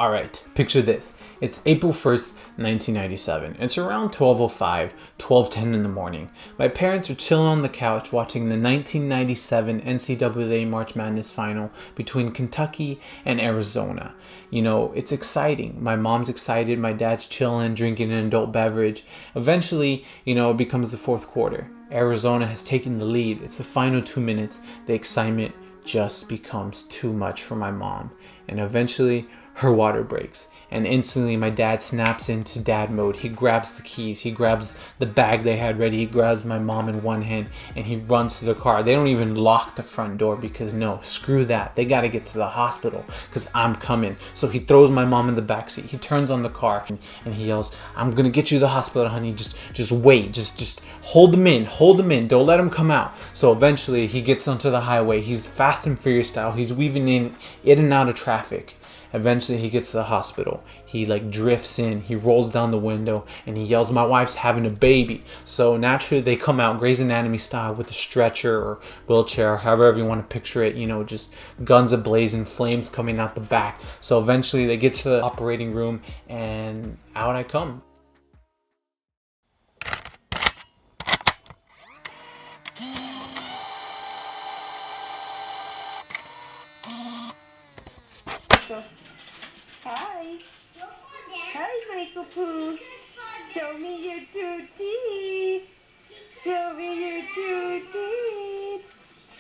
All right, picture this. It's April 1st, 1997. It's around 12:05, 12:10 in the morning. My parents are chilling on the couch watching the 1997 NCAA March Madness final between Kentucky and Arizona. You know, it's exciting. My mom's excited, my dad's chilling, drinking an adult beverage. Eventually, it becomes the fourth quarter. Arizona has taken the lead. It's the final 2 minutes. The excitement just becomes too much for my mom. And eventually, her water breaks, and instantly my dad snaps into dad mode. He grabs the keys, he grabs the bag they had ready, he grabs my mom in one hand, and he runs to the car. They don't even lock the front door because no, screw that. They got to get to the hospital because I'm coming. So he throws my mom in the backseat. He turns on the car and he yells, "I'm gonna get you to the hospital, honey. Just wait. Just hold them in. Don't let them come out." So eventually he gets onto the highway. He's Fast and Furious style. He's weaving in and out of traffic. Eventually he gets to the hospital. He drifts in, he rolls down the window, and he yells, "My wife's having a baby." So naturally they come out Grey's Anatomy style with a stretcher or wheelchair, however you want to picture it, just guns ablazing, flames coming out the back. So eventually they get to the operating room and out I come. Hi. Hi, Michael Pooh. Show me your two teeth. Show me your two teeth.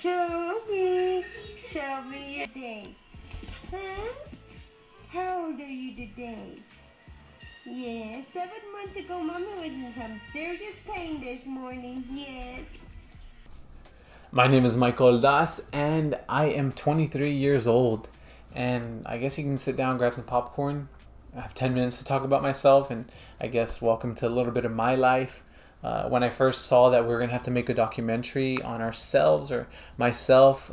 Show me your day. Huh? How old are you today? Yeah, 7 months ago, Mommy was in some serious pain this morning. Yes. My name is Michael Das, and I am 23 years old. And I guess you can sit down, grab some popcorn. I have 10 minutes to talk about myself, and I guess welcome to a little bit of my life. When I first saw that we were going to have to make a documentary on ourselves or myself,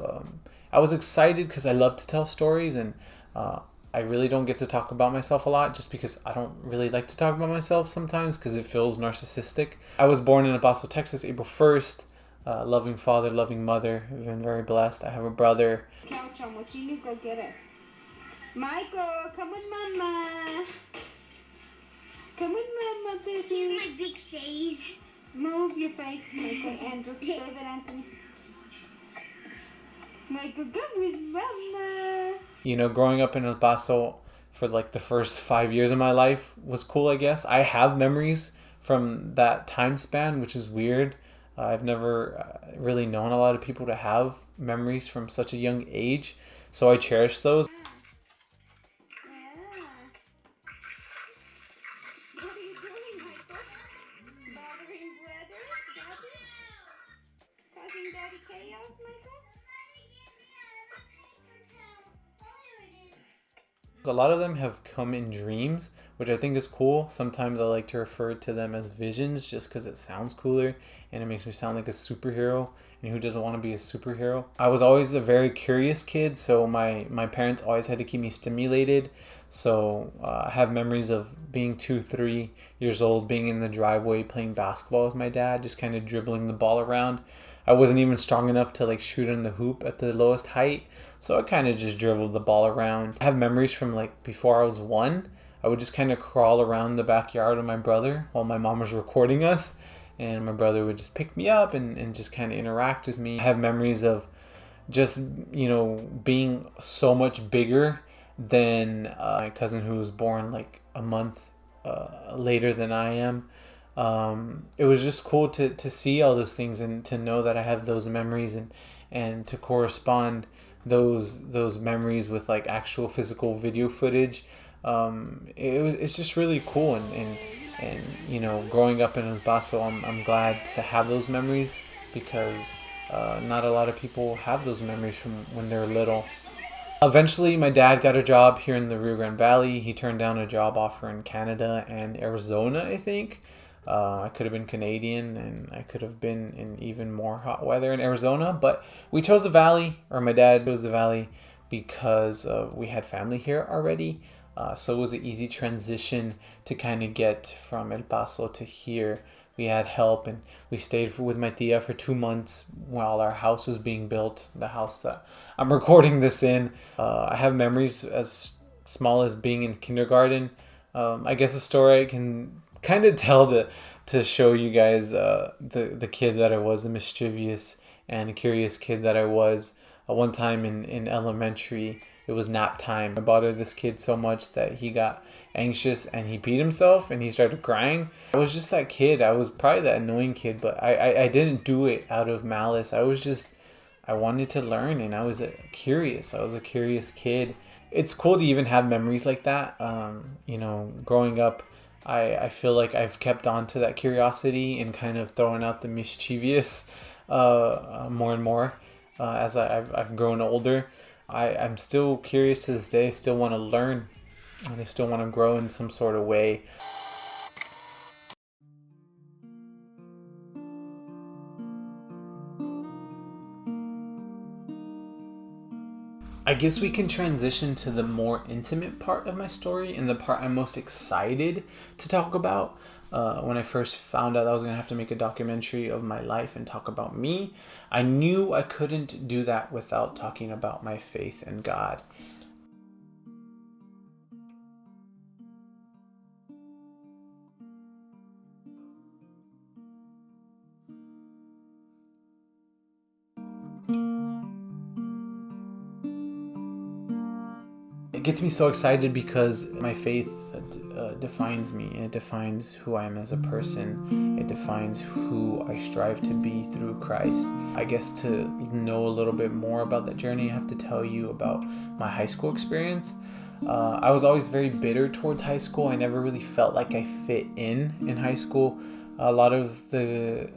I was excited because I love to tell stories, and I really don't get to talk about myself a lot just because I don't really like to talk about myself sometimes because it feels narcissistic. I was born in El Paso, Texas, April 1st. Loving father, loving mother. I've been very blessed. I have a brother. Couch almost. You need to go get it. Michael, come with Mama. Come with Mama, baby. Here's my big face. Move your face, Michael. Andrew, David, Anthony. Michael, come with Mama. Growing up in El Paso for the first 5 years of my life was cool, I guess. I have memories from that time span, which is weird. I've never really known a lot of people to have memories from such a young age, so I cherish those. What are you doing, Michael? Bothering brother? Causing daddy chaos, Michael? A lot of them have come in dreams, which I think is cool. Sometimes I like to refer to them as visions just because it sounds cooler and it makes me sound like a superhero. And who doesn't want to be a superhero? I was always a very curious kid, so my parents always had to keep me stimulated. So I have memories of being 2, 3 years old, being in the driveway playing basketball with my dad, just kind of dribbling the ball around. I wasn't even strong enough to shoot in the hoop at the lowest height, so I kind of just dribbled the ball around. I have memories from before I was 1. I would just kind of crawl around the backyard with my brother while my mom was recording us, and my brother would just pick me up and just kind of interact with me. I have memories of just, being so much bigger than my cousin who was born a month later than I am. It was just cool to see all those things and to know that I have those memories and to correspond those memories with actual physical video footage. It's just really cool and growing up in El Paso, I'm glad to have those memories because not a lot of people have those memories from when they're little. Eventually, my dad got a job here in the Rio Grande Valley. He turned down a job offer in Canada and Arizona, I think. I could have been Canadian and I could have been in even more hot weather in Arizona, but we chose the valley, or my dad chose the valley because we had family here already. So it was an easy transition to kind of get from El Paso to here. We had help and we stayed with my tia for 2 months while our house was being built, the house that I'm recording this in. I have memories as small as being in kindergarten. I guess a story I can kind of tell to show you guys the kid that I was, the mischievous and curious kid that I was. One time in elementary, it was nap time. I bothered this kid so much that he got anxious and he peed himself and he started crying. I was just that kid. I was probably that annoying kid, but I didn't do it out of malice. I wanted to learn, and I was curious. I was a curious kid. It's cool to even have memories like that. Growing up, I feel like I've kept on to that curiosity and kind of throwing out the mischievous more and more as I've grown older. I'm still curious to this day. I still want to learn, and I still want to grow in some sort of way. I guess we can transition to the more intimate part of my story and the part I'm most excited to talk about. When I first found out I was going to have to make a documentary of my life and talk about me, I knew I couldn't do that without talking about my faith in God. It gets me so excited because my faith defines me, and it defines who I am as a person. It defines who I strive to be through Christ. I guess to know a little bit more about that journey, I have to tell you about my high school experience. I was always very bitter towards high school. I never really felt like I fit in high school. A lot of the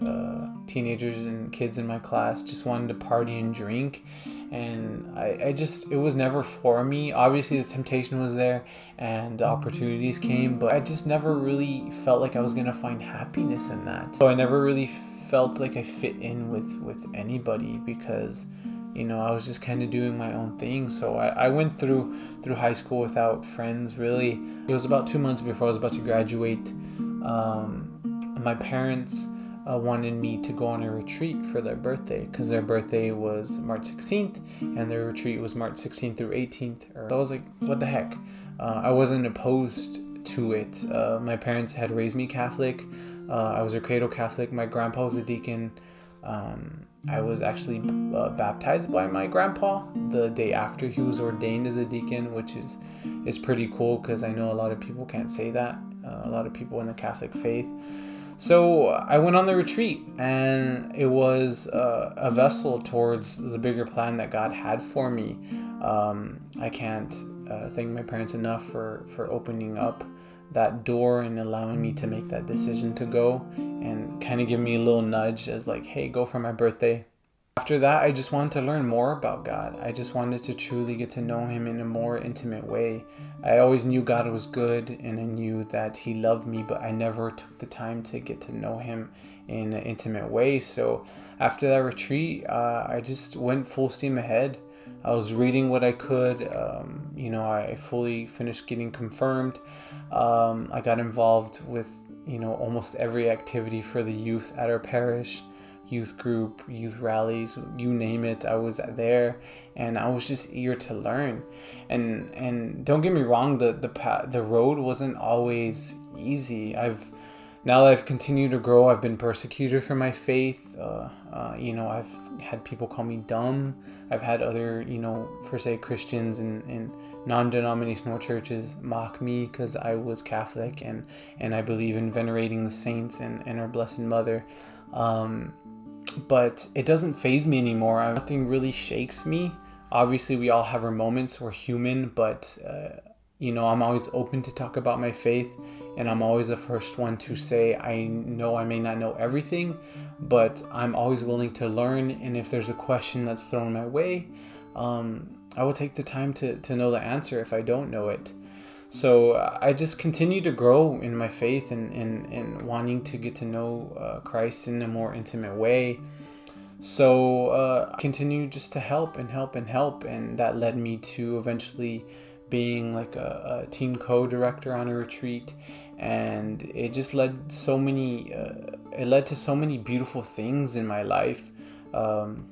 teenagers and kids in my class just wanted to party and drink, and it was never for me. Obviously the temptation was there and the opportunities came, but I just never really felt like I was gonna find happiness in that. So I never really felt like I fit in with anybody because I was just kind of doing my own thing. So I went through high school without friends, really. It was about 2 months before I was about to graduate. My parents wanted me to go on a retreat for their birthday because their birthday was March 16th and their retreat was March 16th through 18th. So I was like, what the heck? I wasn't opposed to it. My parents had raised me Catholic. I was a cradle Catholic. My grandpa was a deacon. I was actually baptized by my grandpa the day after he was ordained as a deacon, which is pretty cool because I know a lot of people can't say that. A lot of people in the Catholic faith. So I went on the retreat, and it was a vessel towards the bigger plan that God had for me. I can't thank my parents enough for opening up that door and allowing me to make that decision to go and kind of give me a little nudge as like, hey, go for my birthday. After that, I just wanted to learn more about God. I just wanted to truly get to know him in a more intimate way. I always knew God was good and I knew that he loved me, but I never took the time to get to know him in an intimate way. So after that retreat, I just went full steam ahead. I was reading what I could. I fully finished getting confirmed. I got involved with, almost every activity for the youth at our parish. Youth group, youth rallies, you name it, I was there, and I was just eager to learn. And don't get me wrong, the road wasn't always easy. Now that I've continued to grow, I've been persecuted for my faith. I've had people call me dumb. I've had other, per se Christians and non-denominational churches mock me because I was Catholic and I believe in venerating the saints and our Blessed Mother. But it doesn't faze me anymore. Nothing really shakes me. Obviously, we all have our moments. We're human, but I'm always open to talk about my faith, and I'm always the first one to say I know I may not know everything, but I'm always willing to learn. And if there's a question that's thrown my way, I will take the time to know the answer if I don't know it. So I just continue to grow in my faith and wanting to get to know Christ in a more intimate way. So I continue just to help, and that led me to eventually being like a teen co-director on a retreat, and it just led to so many beautiful things in my life.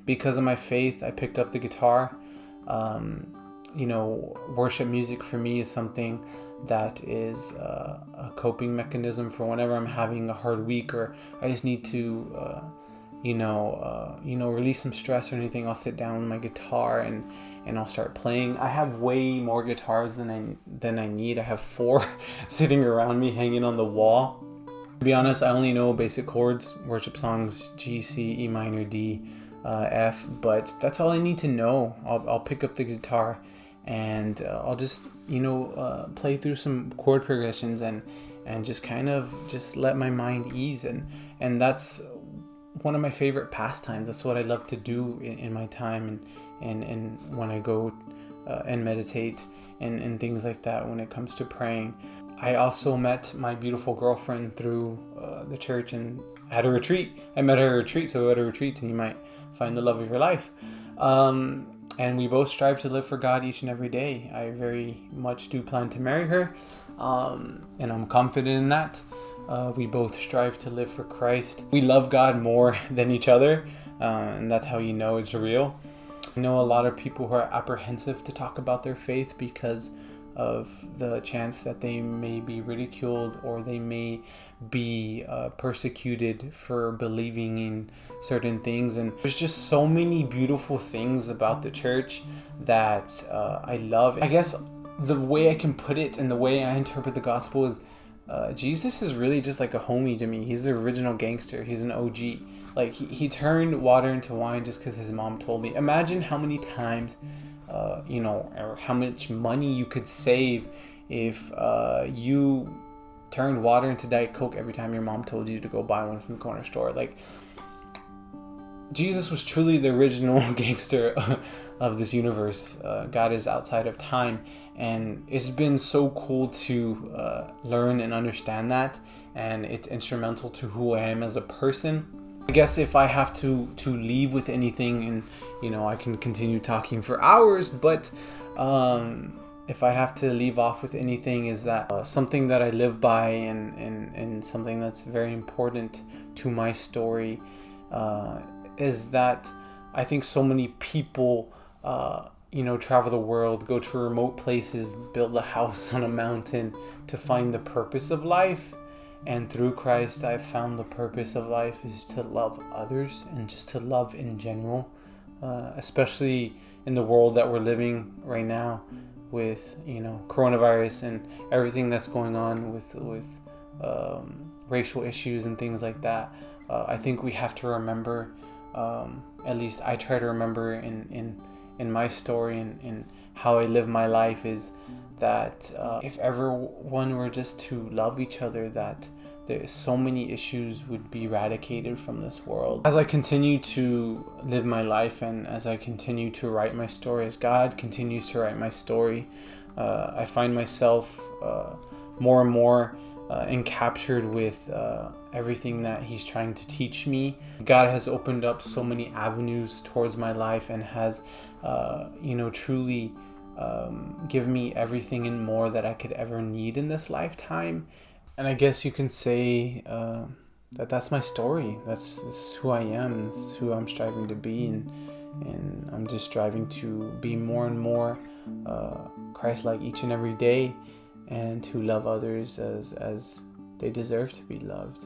Because of my faith, I picked up the guitar. worship music for me is something that is a coping mechanism for whenever I'm having a hard week, or I just need to release some stress or anything. I'll sit down with my guitar and I'll start playing. I have way more guitars than I need. I have 4 sitting around me hanging on the wall. To be honest, I only know basic chords, worship songs, G, C, E minor, D, F, but that's all I need to know. I'll pick up the guitar and I'll just play through some chord progressions and just kind of just let my mind ease, and that's one of my favorite pastimes. That's what I love to do in my time and when I go and meditate and things like that when it comes to praying. I also met my beautiful girlfriend through the church and at a retreat. I met her at a retreat, so at a retreat and you might find the love of your life. And we both strive to live for God each and every day. I very much do plan to marry her, and I'm confident in that. We both strive to live for Christ. We love God more than each other, and that's how you know it's real. I know a lot of people who are apprehensive to talk about their faith because of the chance that they may be ridiculed or they may be persecuted for believing in certain things. And there's just so many beautiful things about the church that I love. I guess the way I can put it and the way I interpret the gospel is Jesus is really just like a homie to me. He's the original gangster. He's an OG. Like he turned water into wine just because his mom told me. Imagine how many times or how much money you could save if you turned water into Diet Coke every time your mom told you to go buy one from the corner store. Like, Jesus was truly the original gangster of this universe. God is outside of time, and it's been so cool to learn and understand that, and it's instrumental to who I am as a person. I guess if I have to leave with anything, and I can continue talking for hours, but if I have to leave off with anything, is that something that I live by and something that's very important to my story is that I think so many people travel the world, go to remote places, build a house on a mountain to find the purpose of life. And through Christ, I've found the purpose of life is to love others and just to love in general, especially in the world that we're living right now with, coronavirus and everything that's going on with racial issues and things like that. I think we have to remember, at least I try to remember in my story and how I live my life, is that if everyone were just to love each other, that there's so many issues would be eradicated from this world. As I continue to live my life and as I continue to write my story, as God continues to write my story, I find myself more and more encaptured with everything that He's trying to teach me. God has opened up so many avenues towards my life and has truly give me everything and more that I could ever need in this lifetime. And I guess you can say that's my story. That's who I am. That's who I'm striving to be, and I'm just striving to be more and more Christ-like each and every day, and to love others as they deserve to be loved.